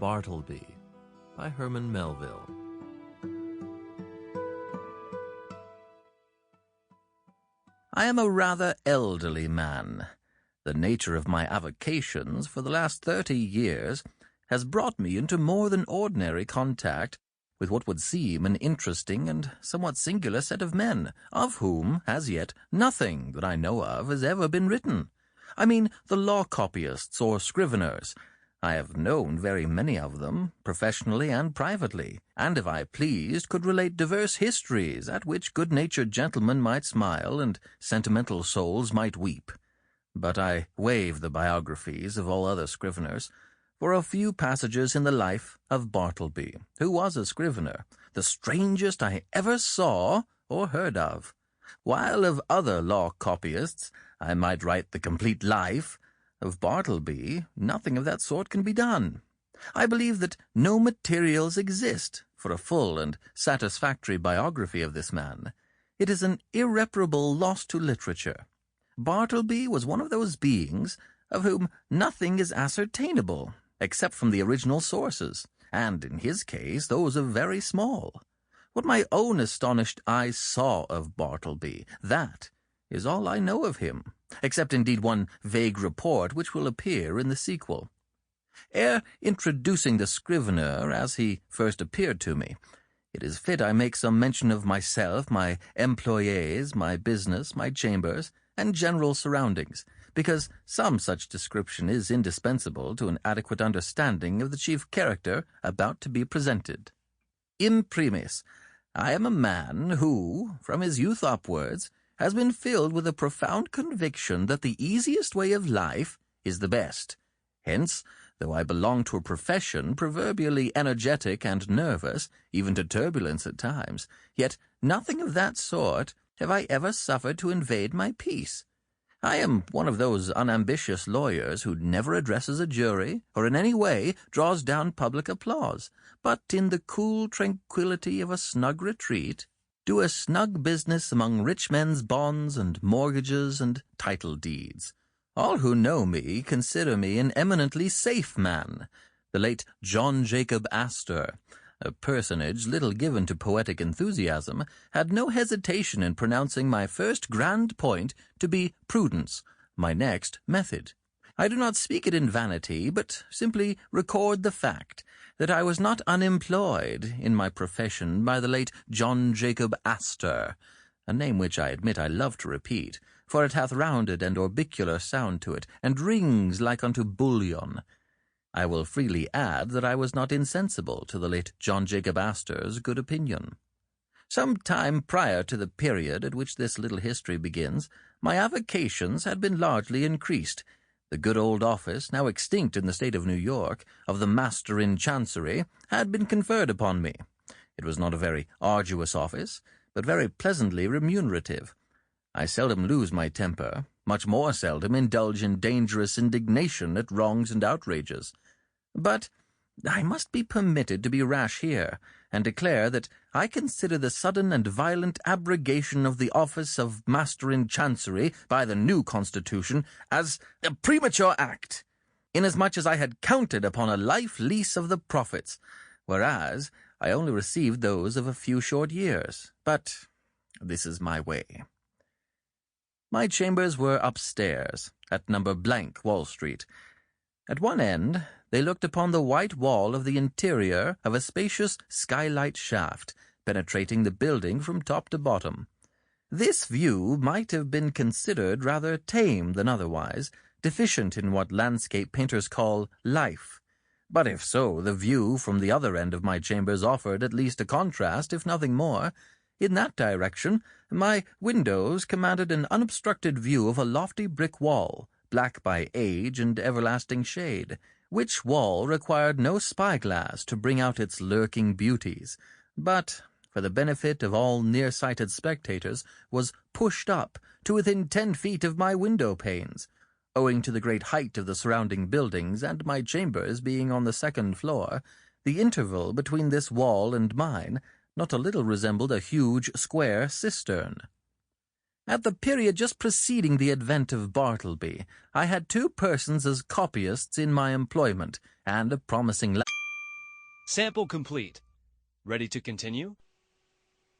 Bartleby by Herman Melville. I am a rather elderly man. The nature of my avocations for the last 30 years has brought me into more than ordinary contact with what would seem an interesting and somewhat singular set of men, of whom, as yet, nothing that I know of has ever been written. I mean the law copyists or scriveners. I have known very many of them, professionally and privately, and if I pleased could relate diverse histories at which good-natured gentlemen might smile and sentimental souls might weep. But I waive the biographies of all other scriveners for a few passages in the life of Bartleby, who was a scrivener, the strangest I ever saw or heard of. While of other law copyists I might write the complete life, of Bartleby nothing of that sort can be done. I believe that no materials exist for a full and satisfactory biography of this man. It is an irreparable loss to literature. Bartleby was one of those beings of whom nothing is ascertainable, except from the original sources, and in his case those are very small. What my own astonished eyes saw of Bartleby, that is all I know of him, except indeed one vague report which will appear in the sequel. Ere introducing the scrivener as he first appeared to me, it is fit I make some mention of myself, my employés, my business, my chambers, and general surroundings, because some such description is indispensable to an adequate understanding of the chief character about to be presented. Imprimis, I am a man who, from his youth upwards, has been filled with a profound conviction that the easiest way of life is the best. Hence, though I belong to a profession proverbially energetic and nervous, even to turbulence at times, yet nothing of that sort have I ever suffered to invade my peace. I am one of those unambitious lawyers who never addresses a jury or in any way draws down public applause, but in the cool tranquillity of a snug retreat, do a snug business among rich men's bonds and mortgages and title deeds. All who know me consider me an eminently safe man. The late John Jacob Astor, a personage little given to poetic enthusiasm, had no hesitation in pronouncing my first grand point to be prudence, my next method. I do not speak it in vanity, but simply record the fact that I was not unemployed in my profession by the late John Jacob Astor, a name which I admit I love to repeat, for it hath rounded and orbicular sound to it, and rings like unto bullion. I will freely add that I was not insensible to the late John Jacob Astor's good opinion. Some time prior to the period at which this little history begins, my avocations had been largely increased. The good old office, now extinct in the state of New York, of the Master in Chancery, had been conferred upon me. It was not a very arduous office, but very pleasantly remunerative. I seldom lose my temper, much more seldom indulge in dangerous indignation at wrongs and outrages. But I must be permitted to be rash here, and declare that I consider the sudden and violent abrogation of the office of Master in Chancery by the new Constitution as a premature act, inasmuch as I had counted upon a life lease of the profits, whereas I only received those of a few short years. But this is my way. My chambers were upstairs, at No. Wall Street. At one end, they looked upon the white wall of the interior of a spacious skylight shaft, penetrating the building from top to bottom. This view might have been considered rather tame than otherwise, deficient in what landscape painters call life. But if so, the view from the other end of my chambers offered at least a contrast, if nothing more. In that direction, my windows commanded an unobstructed view of a lofty brick wall, black by age and everlasting shade, which wall required no spyglass to bring out its lurking beauties, but, for the benefit of all near-sighted spectators, was pushed up to within 10 feet of my window-panes, owing to the great height of the surrounding buildings and my chambers being on the second floor. The interval between this wall and mine not a little resembled a huge square cistern. At the period just preceding the advent of Bartleby, I had 2 persons as copyists in my employment, and a promising Sample complete. Ready to continue?